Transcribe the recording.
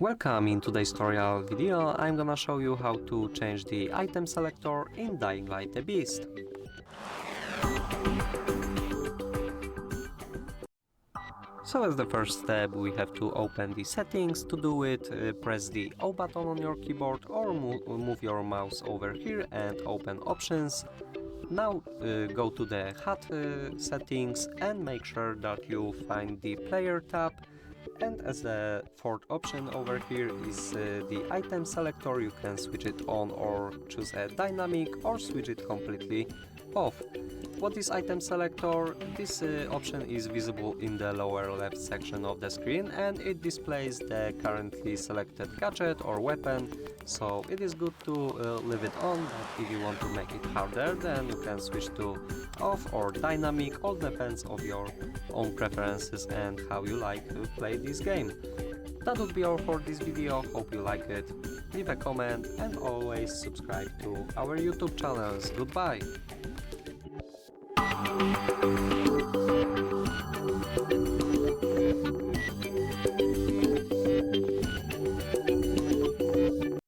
Welcome. In today's tutorial video I'm gonna show you how to change the item selector in Dying Light the Beast. So as the first step we have to open the settings. To do it, press the O button on your keyboard or move your mouse over here and open options. Now go to the HUD settings and make sure that you find the player tab. And as the fourth option over here is the item selector. You can switch it on or choose a dynamic or switch it completely off. What is item selector? This option is visible in the lower left section of the screen and it displays the currently selected gadget or weapon. So it is good to leave it on, but if you want to make it harder then you can switch to off or dynamic. All depends on your own preferences and how you like to play this game. That would be all for this video. Hope you like it. Leave a comment and always subscribe to our YouTube channels. Goodbye!